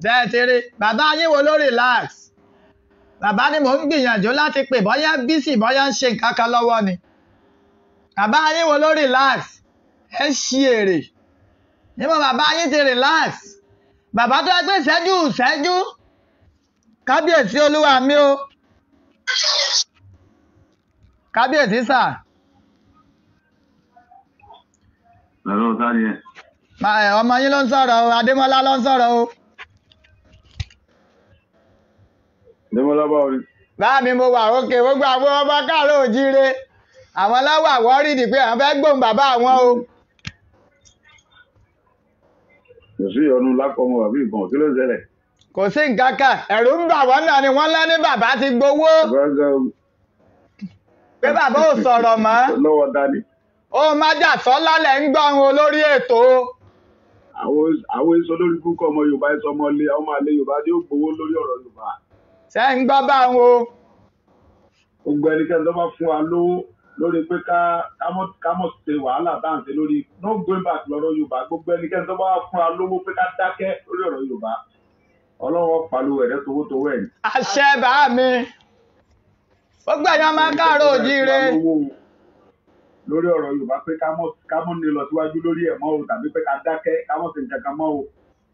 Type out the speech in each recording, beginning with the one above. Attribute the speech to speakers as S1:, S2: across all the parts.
S1: Dẹ́ẹ̀tìrí bàbá yín wo ló relax bàbá ni mò ń gbìyànjú láti pè bóyá bísí bóyá ń ṣe nǹkan kan lọ́wọ́ ni bàbá yín wo ló relax ẹ ṣí èrè níbo bàbá yín ti relax bàbá tó ẹgbẹ́ ìṣẹ́jú kábíyèsí olúwa mi o kábíyèsí sà.
S2: Hello, Tani.
S1: Ọmọ yín ló ń sọ̀rọ̀ o Adémọ́lá ló ń sọ̀rọ̀ o.
S2: Adémọ́lá báwo ni?
S1: Báà mi mo wà òkè gbogbo àwọn ọmọ káàárọ̀ oòjíire àwọn láwọ̀ àwọ́rí ni pé àwọn fẹ́ gbóhùn bàbá àwọn o.
S2: Kò sí ìyọnu lákọ̀ọ́mọ àbí ìbọn kí ló ń ṣẹlẹ̀?
S1: Kò sí nǹkan kan ẹ̀rù ń bà wọ́n náà ni wọ́n lẹ́ ní bàbá ti gbowó. Pé bàbá ò sọ̀rọ̀ mọ́.
S2: Lọ́wọ́ dání.
S1: Ó máa jà sọ́lá lẹ̀ ń gbọ́ ohun olórí ètò.
S2: Àwọn èso lórí púpọ̀ ọmọ Yorùbá ẹ̀sọ́ ọmọ àlè Yorùbá tí ó gbowó lórí ọ̀rọ̀ Yorùbá.
S1: Ṣé ń gbọ́ bá wọn o?
S2: Gbogbo ẹnikẹ́ni tó bá fún wa lówó lórí pé ká mọ̀ ṣe wàhálà dáǹtẹ lórí no going back lọ́rọ̀ Yorùbá. Gbogbo ẹnikẹ́ni tó bá fún wa lówó pé ká dákẹ́ lórí ọ̀rọ̀ Yorùbá. Ọlọ́run pàlú ẹ̀rẹ́ towó ẹ̀.
S1: Àṣẹ bàá mi. Gbogbo ẹ̀yàn máa káàárọ̀ oòjíire.
S2: Lórí ọ̀rọ̀ Yorùbá pé ká mọ̀ ní lọ síwájú lórí ẹ̀ mọ́ o tàbí pé ká dákẹ́ ká mọ̀ sí nǹkan kan mọ́ o.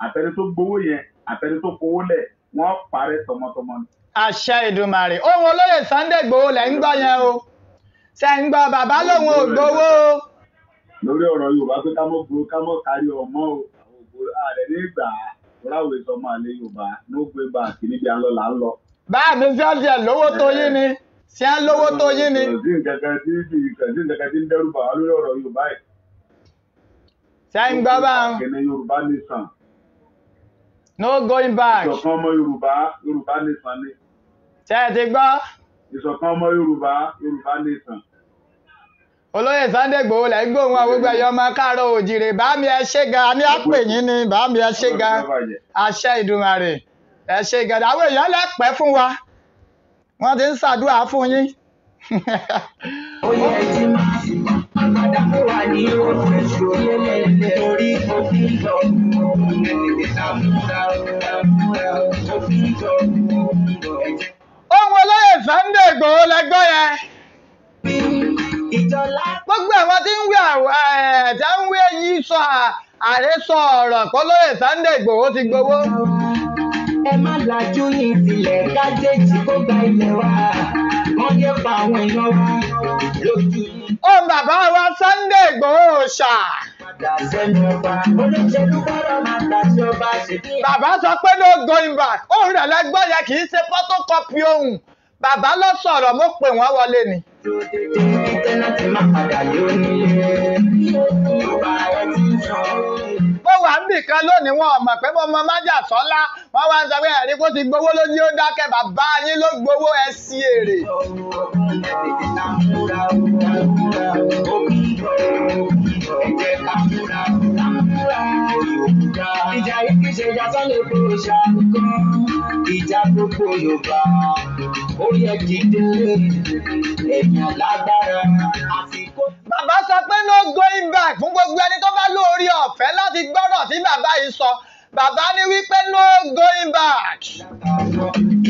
S2: Àtẹni tó gbowó yẹn àtẹni tó fowó lẹ̀ wọ́n parẹ́ tọmọtọmọ ni.
S1: Àṣẹ Ìdùmarè ohun olóyè Sunday Igboho lẹ̀ ń gbọ́ yẹn o. Ṣé ń gbọ́ bàbá lòun ò gbowó o.
S2: Lórí ọ̀rọ̀ Yorùbá pé ká mọ̀ gbowó ká mọ̀ kárí ọmọ o. Àwọn ògbó ààrẹ ní ìgbà ráwé sọmọ àlè Yorùbá ló gbé bá àkìníbi àlọ́ là ń lọ.
S1: Báà mi fi ọ̀sẹ̀ lówó tó yín ni. Ṣé ń lówó tó yín ni?
S2: Kò sí nǹkan tí ń dẹ́rù bà wá lórí ọ̀rọ̀ Yorùbá yìí.
S1: Ṣé ń gbọ́ bá wọn?
S2: Ìkànnì Yorùbá nation.
S1: No going back.
S2: Ìṣọ̀kan ọmọ Yorùbá nation ni.
S1: Ṣé ẹ ti gbọ́?
S2: Ìṣọ̀kan ọmọ Yorùbá nation.
S1: Olóyè Sunday Igboho lẹ̀ ń gbóhùn àwọn gbogbo ẹ̀yọ́ ọmọ káàárọ̀ oòjíire bá mi ẹ ṣé gan ní àpè yín ni bá mi ẹ ṣé gan àṣẹ Ìdùmarè ẹ ṣé gan àwọn èèyàn lẹ́pẹ́ fún wa wọ́n ti ń ṣàdúrà fún yín.
S3: Oyè ẹtí máa padà fún wa ní oṣù lélẹ̀ torí òfin lọ.
S1: Ohun olóyè Sunday Igboho lẹ́gbọ́ yẹn. Gbogbo àwọn tí ń wé yí sọ àrésọ ọ̀rọ̀ pọ́lóyè Sunday Igboho ti gbowó.
S3: Ẹ má lajú ní ìsìlẹ̀ kájéjì kó gba ilẹ̀ wa. Wọ́n yẹ pa àwọn èèyàn wa lójú.
S1: Ohun bàbá wa Sunday Igboho ṣà. Bàbá sọ pé no going back. Ohun rẹ̀ lẹ́gbọ́ yẹn kì í ṣe photocopy ohun. Bàbá ló sọ̀rọ̀ mo pè wọ́n wọlé ni. Mo wà ń bì kan lónìí wọn mọ̀ pé mo mọ májà sọ́lá wọ́n wá ń sọ pé ẹ̀rí kó ti gbowó lójú ó dákẹ́ bàbá yín ló gbowó ẹ sí èrè.
S3: Ìjà yìí ṣe ìjà Sunday Igboho ṣàkóso ìjà gbogbo Yorùbá ó yẹ dìde èèyàn lágbára àsìkò.
S1: Bàbá sọ pé no going back fún gbogbo ẹni tó bá lórí ọ̀fẹ́ láti gbọ́rọ̀ tí bàbá yìí sọ. Bàbá ní wípé no going back.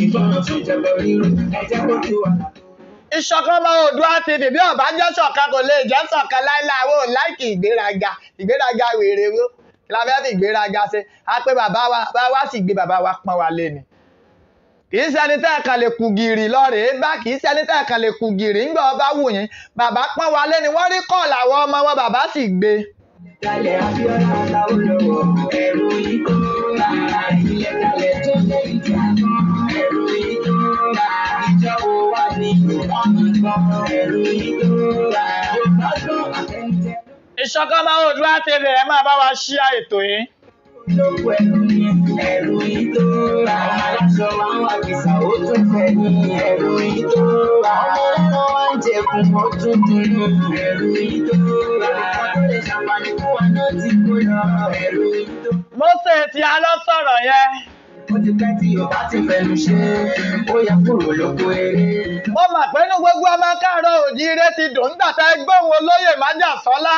S3: Ìgbọràn tó jẹ lọ rí ẹjẹ kó tó wà.
S1: Ìṣọ̀kan ọmọ Oòduà ti dì bí ọ̀bá jẹ́ ṣọ̀kan kò lè jẹ́ ṣọ̀kan láíláí àwọn láìkì ìgbéraga wèrè wo la fẹ́ fi ìgbéraga ṣe á pé bàbá wa sì gbé bàbá wa pọ́n wa lé ni. Kì í ṣẹni tẹ́ ẹ̀kan lè kù gìrì lọ́rẹ̀ẹ́ bá kì í ṣẹni tẹ́ ẹ̀kan lè kù gìrì ńgbà ọba wù yín bàbá pọ́n wa lé ni wọ́n rí kọ́ọ̀lù àwọn ọmọ wọn bàbá sì gbé.
S3: Dalẹ̀ Abíọ́lá Láwùlọ́wọ́ ẹ̀rù ikú ra ilẹ̀ dalẹ̀ tó lé ìjà ẹ̀rù ikú ra ìjọ wo wá ní Yorùbá gbọ́ ẹ̀rù ikú ra Yorùbá gbọ́ àtẹ̀jẹ́.
S1: Ìṣọ̀kan ọmọ Oòduà ti rẹ̀ ẹ́ máa bá wa ṣí ètò yìí.
S3: Lóko ẹ̀rù ikú ra aláṣọ wa ń wá kìsà ó tún fẹ́ ní ẹ̀rù ikú ra ọmọ ẹ̀rọ wa ń jẹ̀kùn ó tún dùnú ẹ̀rù ikú ra lè ṣàǹfààní fún wa náà ti kó lọ ẹ̀rù ikú.
S1: Mósè tí a lọ sọ̀rọ̀ yẹn.
S3: ó ti pẹ́ tí o bá ti fẹnu ṣe ó yẹ kúrò lóko eré.
S1: mo mọ̀ pé inú gbogbo ọmọ káàárọ̀ oòjíire ti dùn nígbà tá ẹ gbóhùn olóyè májàsọ́lá.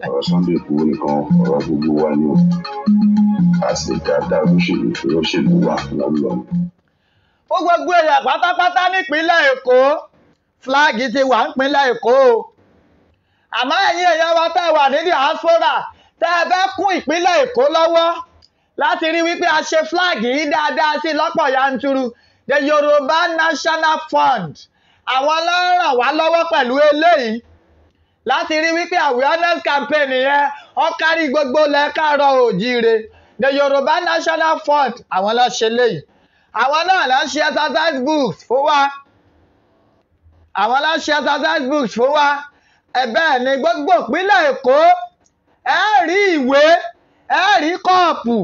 S4: ọ̀rọ̀ Sunday Igboho nìkan ọ̀rọ̀ gbogbo wa ni o a sì dáadáa olóṣèlú tó lóṣèlú wà lọ́lọ́.
S1: ó gbogbo èèyàn pátápátá nípínlẹ̀ Èkó fúláàgì ti wà nípínlẹ̀ Èkó o àmọ́ ẹ̀yin èèyàn wa tẹ́ wà ní diaspora tẹ́ ẹ fẹ́ kún ìpínlẹ̀ Èkó lọ́wọ́ láti rí wípé a ṣe fúláàgì yìí dáadáa sí lọ́pọ̀ yanturu the Yorùbá National Fund àwọn ló ràn wá lọ́wọ́ pẹ̀lú eléyìí láti rí wípé awareness campaign yẹn ó kárí gbogbo ilẹ̀ káàárọ̀ oòjíire the Yorùbá National Fund àwọn ló ṣe léyìí àwọn náà ló ṣe exercise books fún wa àwọn ló ṣe exercise books fún wa bẹ́ẹ̀ ni gbogbo ìpínlẹ̀ Èkó ẹ rí ìwé ẹ rí kọ́ọ̀pù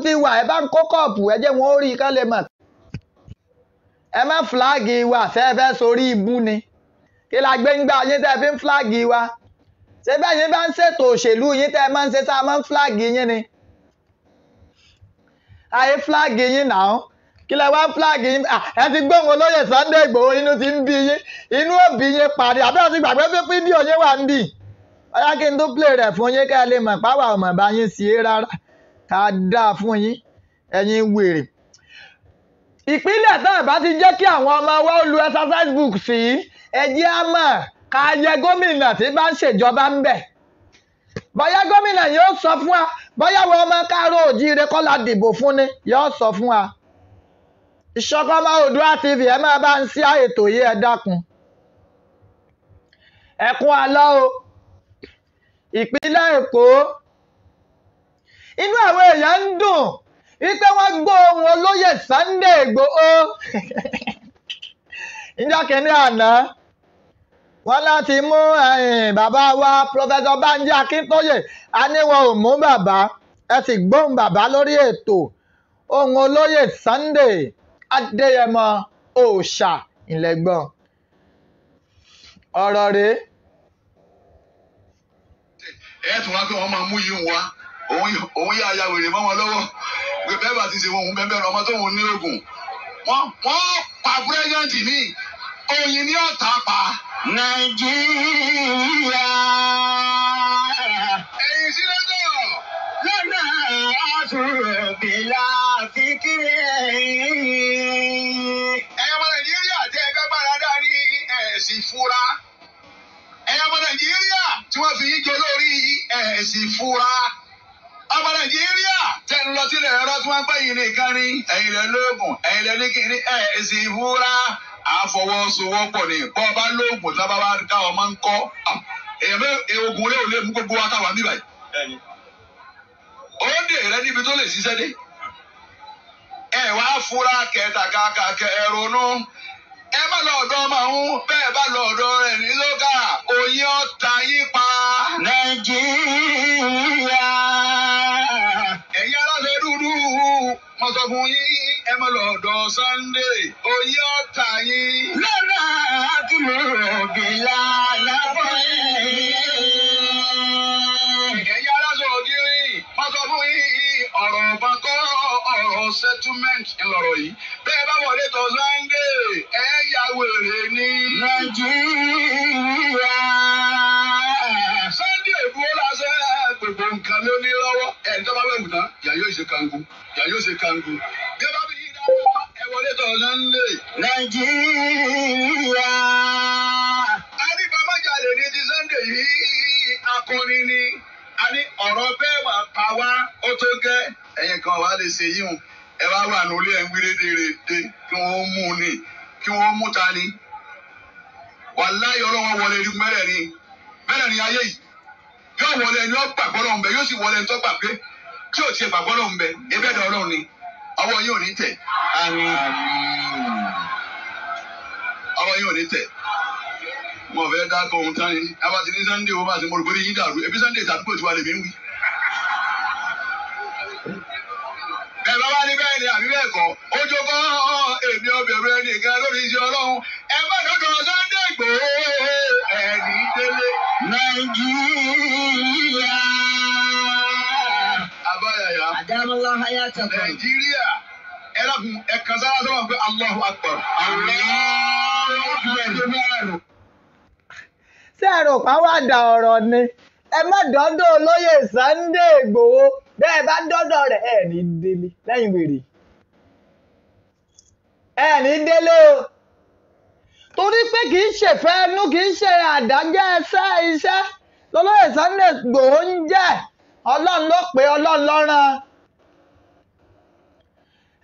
S1: ti wà ẹ bá ń kó kọ́ọ̀pù ẹ jẹ́ wọn ó rí ká lè mọ̀ ẹ má fúláàgì wa ṣe fẹ́ sórí ibú ni kí la gbé ń gbà yín tẹ́ fi ń fúláàgì wa ṣé bẹ́ẹ̀ yín bá ń ṣètò òṣèlú yín tẹ́ máa ń ṣe sáà máa ń fúláàgì yín ni ayé fúláàgì yín náà kí lẹ wá fúláàgì yín ẹ ti gbóhùn olóyè Sunday Igboho inú ti ń bí yín inú òbí yín parí àbẹ́rẹ́ ti gbàgbé pé fídíò yín wà ń bì ọyá kí n tó play rẹ̀ fún yín ká ẹ lè mọ̀ páwà ọmọ bá yín sí é rárá ká dáa fún yín ẹ̀yin wèrè ìpínlẹ̀ náà bá ti jẹ́ kí àwọn ọmọ wa lu exercise book sí ẹjẹ́ á mọ̀ ká yẹ gómìnà tí bá ń ṣèjọba ń bẹ̀ bóyá gómìnà yóò sọ fún wa bóyá wọn ọmọ káàárọ̀ oòjíire kọ́ la dìbò fún ni yóò sọ fún wa Ìṣọ̀kan Ọmọ Oòduà TV ẹ máa bá ń sí ètò yìí ẹ dákun ẹkún alọ́ o ìpínlẹ̀ Èkó inú àwọn èèyàn ń dùn wípé wọ́n gbọ́ ohùn olóyè Sunday Igboho níjọ́ kìíní àná wọ́n láti mú bàbá wa Professor Banji Akíntóyè a ní wọn ò mú bàbá ẹ sì gbóhùn bàbá lórí ètò ohùn olóyè Sunday Adéyẹmọ Òòṣà ìlẹ́gbọ̀n ọ̀rọ̀ rèé.
S5: ẹ tún wá pé wọ́n máa mú yìí wá òun yà ya wèrè mọ́ wọn lọ́wọ́ pé bẹ́ẹ̀ bá ti ṣe wọn bẹ́ẹ̀ bẹ́ẹ̀ ọmọ tó wọn ní oògùn wọ́n pa pírẹ́sidẹ́ǹtì ní oyin ní ọ̀tá pa.
S3: Nàìjíríà
S5: ẹ̀yin sílẹ̀ náà
S3: lọ́nà àtúròbìlà fíkìrì.
S5: ẹ̀yin ọmọ Nàìjíríà tẹ́ ẹ gbẹ́ gbára dání ẹ̀sìn fura. ẹ̀yin ọmọ Nàìjíríà tí wọ́n fi yín jẹ lórí ẹ̀sìn fura. ọmọ Nàìjíríà tẹ́ ń lọ sílẹ̀ ẹ̀rọ tí wọ́n ń pẹ́ yìí nìkan ní ẹ̀yin lẹ́ lóògùn ẹ̀yin lẹ́ ní kìíní ẹ̀sìn fura. àfọwọ́sowọ́pọ̀ ni bọ́ ọba lóògùn tí wọ́n bá ká ọmọ ń kọ́ oògùn rẹ̀ ò lè mú gbogbo wa káwa níbàyí. ó dè rẹ níbi tó lè ṣiṣẹ́ dé. ẹ wá fura kẹtàkàkà kẹrùnú ẹ má lọ ọ̀dọ̀ ọmọ ọ̀hún bẹ́ẹ̀ bá lọ ọ̀dọ̀ rẹ̀ ní lóga oyin ọ̀tá yín pa.
S3: Nàìjíríà
S5: ẹ̀yin aláṣẹ dúdú mo sọ fún yín ẹ má lọ ọ̀dọ̀ Sunday oyin ọ̀tá yín.
S3: lọ́nà àtúròbìlà lábọ́
S5: ẹ̀yin aláṣẹ ògiri mo sọ fún yín ọ̀rọ̀ ọ̀bọ̀n kọ́ ọ̀rọ̀ settlement ńlọrọ̀ yìí bẹ́ẹ̀ bá wọlé tọ̀ Sunday ẹ yà wèrè ní.
S3: Nàìjíríà
S5: Sunday Igboho lásẹ̀ gbogbo nǹkan ló ní lọ́wọ́ ẹ̀ ní tọ́ba wẹ̀wù tán yà yóò ṣe kangu bí ẹ bá bí yí dáadáa ẹ wọlé tọ̀ Sunday.
S3: Nàìjíríà
S5: adébámájalè ní ti Sunday yìí akọni ni a ní ọ̀rọ̀ bẹ́ẹ̀ máa pa wá ó tó gẹ́ ẹ̀yin kan wà lè ṣe yíhun ẹ bá wà nílé ẹ̀ ń gbé rédèrèdè kí wọ́n mú ni kí wọ́n mú ta ni wàláhì ọlọ́wọ́ wọlé rí mẹ́rẹ̀ẹ̀rin ayé yìí yóò wọlé ẹni ó gbàgbọ́ lọ́hùn bẹ yóò sì wọlé ẹni tó gbà pé tí ò tiẹ̀ gbàgbọ́ lọ́hùn bẹ ebí ẹ̀dá ọlọ́run ni ọwọ́ yóò ní tẹ̀ ọwọ́ yóò ní tẹ̀ wọn fẹ́ dá kọ ohun tán ni abasi ní Sunday owó bá ti mọ̀ lùgbọ́dé yín dàrú ebi Sunday tàdúgbò tí wà lè mí ń wí. bẹ́ẹ̀ bá wá ní bẹ́ẹ̀ ni àbí bẹ́ẹ̀ kọ́ ojú kọ́ èmi ọbẹ̀rù ẹnìkan lórí iṣẹ́ ọlọ́run ẹ má dọ́dọ̀ Sunday Igboho ẹ̀ní délé.
S3: Nàìjíríà
S5: abáyàyà
S3: àdámọ́lá hayatakum.
S5: Nàìjíríà dákun ẹ̀kan sára sọ́wọ́n pé Allahu Akbar. Allahu Akbar.
S1: Ṣé ẹ̀rọ pàwádà ọ̀rọ̀ ni? Ẹ má dọ́dọ̀ olóyè Sunday Igboho bẹ́ẹ̀ bá dọ́dọ̀ rẹ̀ ẹ̀ ní délé lẹ́yìn wèrè. Ẹ̀ ní délé o. Torí pé kì í ṣe fẹ́ẹ́nú kì í ṣe àdájẹ́ iṣẹ́ lọ́lọ́yè Sunday Igboho ń jẹ́. Ọlọ́run ló pé Ọlọ́run ló rán.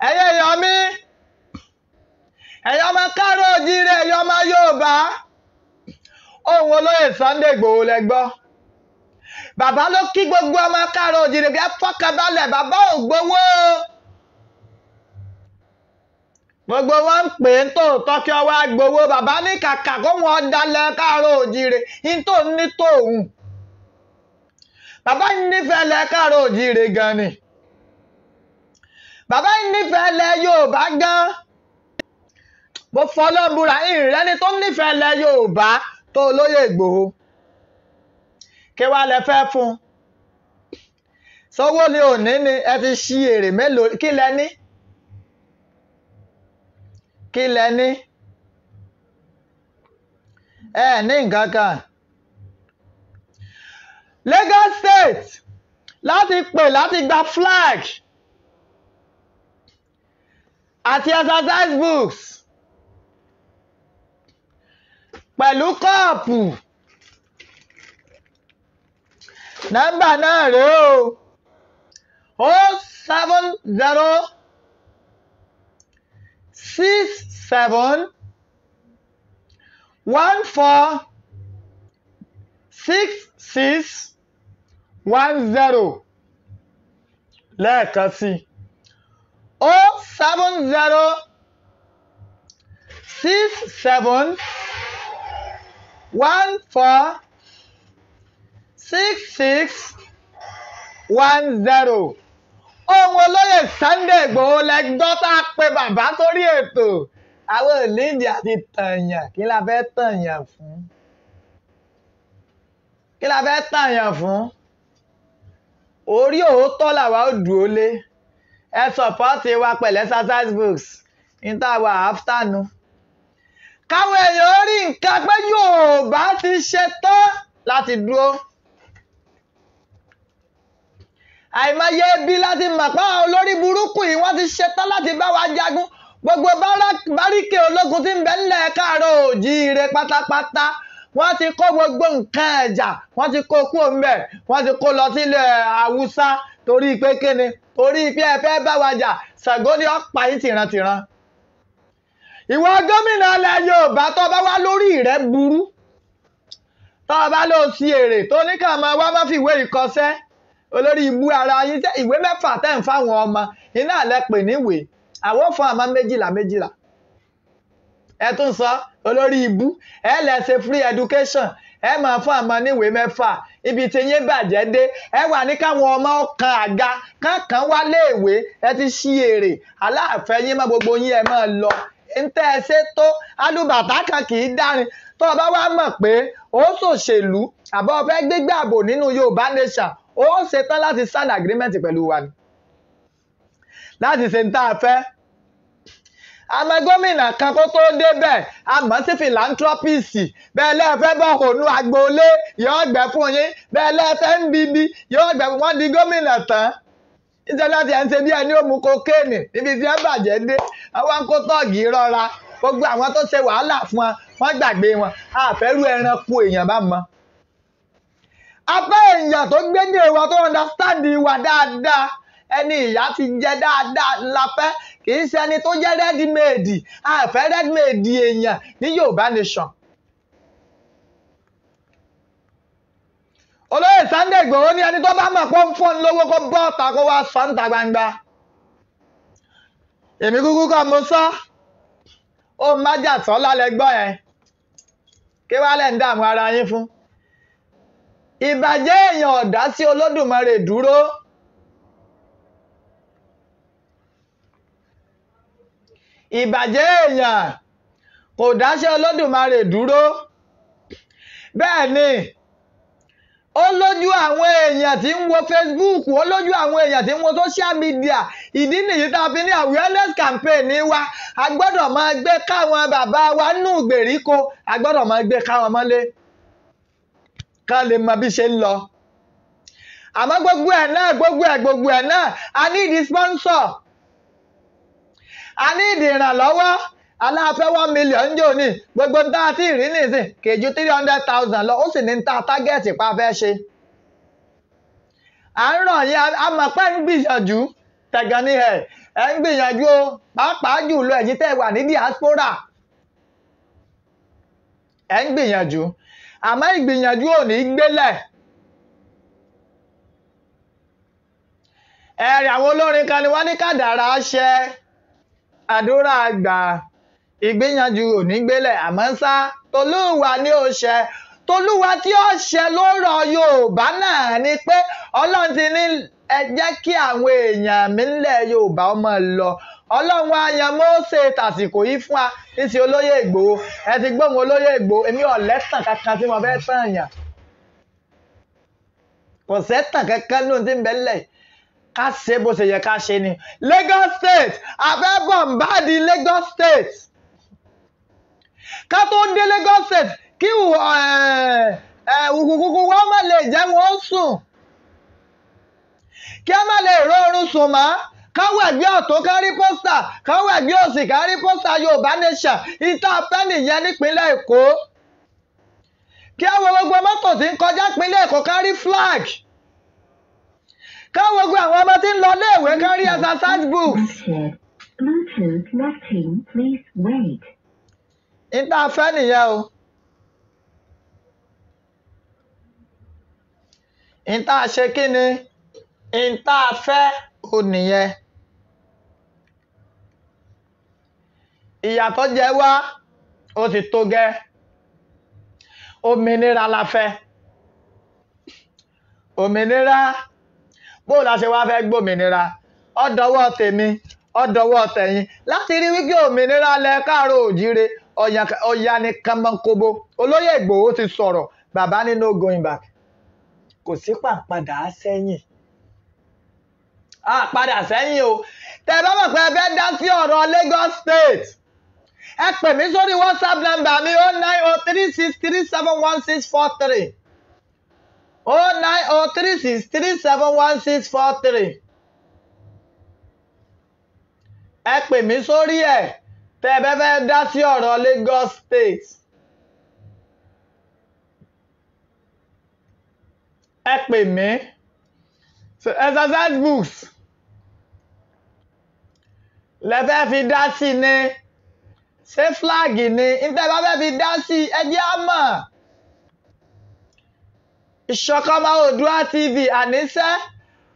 S1: Ẹ̀yin èèyàn mi, ẹ̀yin ọmọ káàárọ̀ oòjíire, ẹ̀yin ọmọ Yorùbá, ohùn olóyè Sunday Igboho lẹ gbọ́. Bàbá ló kí gbogbo ọmọ káàárọ̀ oòjíire bí ẹ fọkànbalẹ̀, bàbá ò gbowó. Gbogbo wọn ń pè é tòótọ́ kí ọwọ́ gbowó. Bàbá ní kàkà kó wọn dalẹ̀ káàárọ̀ oòjíire ní tó ní tòun. Bàbá nífẹ̀ẹ́ lẹ káàárọ̀ oòjíire gan ni. Bàbá nífẹ̀ẹ́ lẹ Yorùbá gan. Mo fọlọ́bùrà ìrẹ́ni tó nífẹ̀ẹ́ lẹ Yorùbá tó olóyè Igboho. Kí wá lẹ fẹ́ fún? Sówó ni òní ni ẹ ti ṣí èrè mélòó? Kí lẹ ní? Kí lẹ ní? Ẹ ní nǹkan kan. Lagos State láti pè láti gba flag àti exercise books pẹ̀lú kọ́ọ̀pù. Nọ́mbà náà rèé o 07067146610 lẹ́ẹ̀kan sí 07067146610. Ohun olóyè Sunday Igboho lẹ́gbọ́ tá a pe bàbá sórí ètò. Àwọn òlíǹdì àti tànyàn kí la fẹ́ tànyàn fún? Kí la fẹ́ tànyàn fún? Orí òótọ́ làwa ó dúró lé. Ẹ sọ̀pọ́ọ̀tì wa pẹ̀lú exercise books níta wà áfítànù. Káwọn èèyàn rí nǹkan pé Yorùbá ti ṣe tán láti dúró. Àìmọye ibi láti mọ̀ pé àwọn olórí burúkú yìí wọ́n ti ṣe tán láti bá wa jagun. Gbogbo báríkè ológun tí ń bẹ nílẹ̀ káàárọ̀ oòjíire pátápátá. Wọ́n ti kó gbogbo nǹkan ẹ̀jà, wọ́n ti kó kúrò ńbẹ̀, wọ́n ti kó lọ sílẹ̀ Haúsá torí pé kíni? Torí pé ẹ fẹ́ bá wa jà, Ṣàngó ni ó pa yín tìrantìran. Ìwọ gómìnà ilẹ̀ Yorùbá tó bá wá lórí rẹ̀ burú, tó bá lọ sí èrè tó ní kàn máa wá má fi ìwé ìkọsẹ́ olórí ibú ara yín tẹ́ ìwé mẹ́fà tẹ́ ń fáwọn ọmọ iná lẹ pè níwèé àwọn fún àmọ́ méjìlá. Ẹ tún sọ olórí ibú ẹ lẹ ṣe free education ẹ máa fún àmọ́ níwèé mẹ́fà ibi tí yín bàjẹ́ dé ẹ wà ní káwọn ọmọ kan àga kankan wá léèwé ẹ ti ṣí èrè aláàfẹ́ yín má gbogbo yín ẹ máa lọ ń tẹ́ ẹ ṣe tó alúbàtà kan kì í dárin tó o bá wá mọ̀ pé ó ṣòṣèlú àbọ̀ fẹ́ gbégbé ààbò nínú Yorùbá nation ó ṣetán láti sign agreement pẹ̀lú wa ni láti ṣe ń tá a fẹ́. Àmọ́ gómìnà kan kó tó débẹ̀ àmọ́ sí philanthropist bẹ́ẹ̀ lẹ́ẹ̀fẹ́ bọ̀ ònú agboolé yóò gbẹ fún yín bẹ́ẹ̀ lẹ́ẹ̀fẹ́ ń bíbí yóò gbẹ fún wọ́n di gómìnà tán. Níṣẹ́ láti ẹ̀ ń ṣe bí ẹni ó mu kokéènì níbi tí ẹ bàjẹ́ dé àwọn kó tọ́ọ̀gì rọra gbogbo àwọn tó ṣe wàhálà fún wọn wọ́n gbàgbé wọn àfẹ́rú ẹranko èèyàn bá mọ. Afẹ́ èèyàn tó gbédè wa tó understand wa dáadáa ẹni ìyá ti jẹ dáadáa la fẹ́ kì í ṣe ẹni tó jẹ́ ready made àfẹ́ ready made èèyàn ní Yorùbá nation. Olóyè Sunday Igboho ní ẹni tó bá mọ̀ pé ó ń fún lówó kó bọ́ ọ̀tà kó wá sọ níta gbangba. Èmi kúkú kọ́ mo sọ ó má jà sọ́ lálẹ́ gbọ́ yẹn kí wàá lẹ̀ ń dààmú ara yín fún. Ìbàjẹ́ èèyàn ọ̀dá sí Olódùmarè dúró. Ìbàjẹ́ èèyàn kò dáṣẹ́ Olódùmarè dúró. Bẹ́ẹ̀ ni ó lójú àwọn èèyàn tí ń wo Facebook, ó lójú àwọn èèyàn tí ń wo social media. Ìdí nìyí tá a fi ní awareness campaign ní wa. A gbọ́dọ̀ máa gbé káwọn bàbá wa nù gbèríko, a gbọ́dọ̀ máa gbé káwọn mọ́lé ká lè mọ bí ṣe ń lọ. Àmọ́ gbogbo ẹ̀ náà a need sponsor, a need ìrànlọ́wọ́. Aláfẹ́ 1 million jò ní gbogbo ń tá àti ìrí nìsín kèjú 300,000 lọ, ó sì ní ta tágẹ́ẹ̀tì pa fẹ́ ṣe. À ń rọ̀ yín, a mọ̀ pé ń gbìyànjú tẹ̀gàn ní ẹ̀ ń gbìyànjú o, pàápàá jùlọ ẹ̀yin tẹ́ wà ní diaspora. Ẹ̀ ń gbìyànjú, àmọ́ ìgbìyànjú ò ní gbélẹ̀. Ẹ̀rì àwọn olórin kan ni wọ́n ní kádàrá ṣẹ, àdúrà gbà, ìgbìyànjú ò ní gbélẹ̀, àmọ́ ṣá tolúwa ni ó ṣẹ. Tolúwa tí ó ṣẹ lọ́rọ̀ Yorùbá náà ni pé Ọlọ́run ti ní ẹ jẹ́ kí àwọn èèyàn mi nílẹ̀ Yorùbá ọmọ lọ. Ọlọ́run wá yan Mósè tàsìkò yìí fún wa ní ti olóyè Ìgbòho. Ẹ ti gbóhùn olóyè Ìgbòho, èmi ò lẹ́tàn kankan tí mo fẹ́ tàn yàn. Kò sẹ́tàn kankan lóhun tí ń bẹ lẹ̀. Ká ṣe bó ṣe yẹ ká ṣe ni. Lagos State, a fẹ́ bọ̀m̀báàdì Lagos State. Ká tó dé Lagos State kí kúkú wọ́n má lè jẹ́ wọ́n sùn, kí a má lè rọrùn sùn mọ́. Káwọ́ ẹ̀gbẹ́ ọ̀tún kárí pósítà, káwọ́ ẹ̀gbẹ́ òsì kárí pósítà Yorùbá Nation. Ìta fẹ́ nìyẹn nípínlẹ̀ Èkó. Kí a wo gbogbo mọ́tò tí ń kọjá ìpínlẹ̀ Èkó kárí flag. Káwọ́ gbogbo àwọn ọmọ tí ń lọ léèwé kárí exercise books.
S6: Bluetooth connecting, please wait.
S1: Ìta fẹ́ nìyẹn o. Ìta ṣe kí ni? Ìta fẹ́ ò nìyẹn. Ìyà tó jẹ wá ó ti tó gẹ́. Òmìnira la fẹ́. Òmìnira bó la ṣe wá fẹ́ gbòmìnira? Ó dọwọ́ tèmi, ó dọwọ́ tẹ̀yin láti rí wípé òmìnira lẹ káàárọ̀ òjíire ọ̀yà ní kànmọ́nkóbó. Olóyè Ìgbòho ti sọ̀rọ̀, bàbá ní no going back. Kò sí pàǹpadà sẹ́yìn. Padà sẹ́yìn o. Tẹ́ bá mọ̀ pé ẹ fẹ́ dá sí ọ̀rọ̀ Lagos State, ẹ pè mí sórí WhatsApp number mi 09036371643. 09036371643. Ẹ pè mí sórí ẹ̀ tẹ́ bá fẹ́ dá sí ọ̀rọ̀ Lagos State. Ẹ pè mí. Exercise books lẹ́fẹ́ fi dá sí ni, ṣé flag ni ìtẹ́ bá fẹ́ fi dá sí ẹ jẹ́ á mọ̀. Ìṣọ̀kan Ọmọ Oòduà TV àníṣe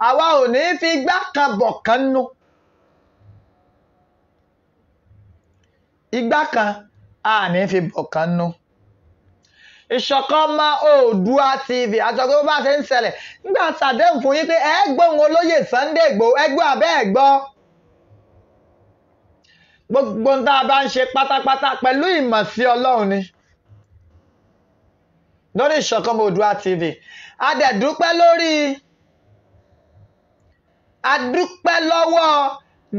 S1: àwa ò ní fi igbá kan bọ̀ kan nù. Igbá kan a ní fi bọ̀ kan nù. Ìṣọ̀kan Ọmọ Oòduà TV àjọgbé bó bá ṣe ń ṣẹlẹ̀ nígbà ṣàdéhùn fún yín pé ẹ gbóhùn olóyè Sunday Igboho ẹgbẹ́ abẹ́ ẹ̀ gbọ́. Gbogbo ń tá a bá ń ṣe pátápátá pẹ̀lú ìmọ̀ sí Ọlọ́run ni. Lórí Ìṣọ̀kan Ọmọ Oòduà TV a dẹ̀ dúpẹ́ lọ́wọ́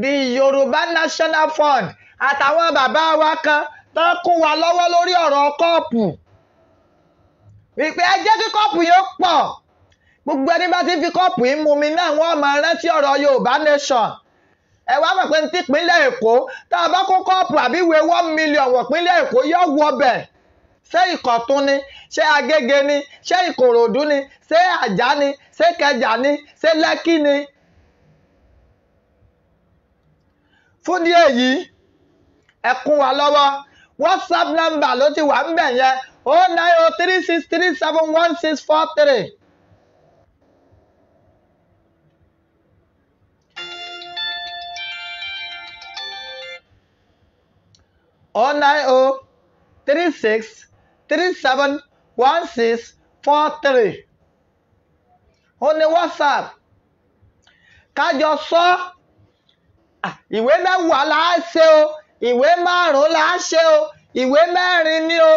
S1: the Yorùbá National Fund àtàwọn bàbá wa kan tó kún wa lọ́wọ́ lórí ọ̀rọ̀ kọ́ọ̀pù. Wípé ẹ jẹ́ kí kọ́ọ̀pù yóò pọ̀. Gbogbo ẹni bá ti fi kọ́ọ̀pù yìí mú mi náà wọ́n máa rántí ọ̀rọ̀ Yorùbá Nation. Ẹ wá mọ̀ pé ní ìpínlẹ̀ Èkó tá a bá kó kọ́ọ̀pù àbí ìwé 1 million wọ̀ ìpínlẹ̀ Èkó yóò wọ bẹ̀. Ṣé Ìkọ̀tún ni? Ṣé Agége ni? Ṣé Ìkòròdú ni? Ṣé Àjà ni? Ṣé Ìkẹjà ni? Ṣé Lẹ́kí ni? Fún díẹ̀ yìí ẹ kún wa lọ́wọ́. WhatsApp number ló ti wà ń bẹ̀ yẹn 09036371643. Oh 9036371643. Ó ní WhatsApp. Kájọ sọ. Ìwé mẹ́wàá la ṣe o. Ìwé 5 la ṣe o. Ìwé 4 ni o.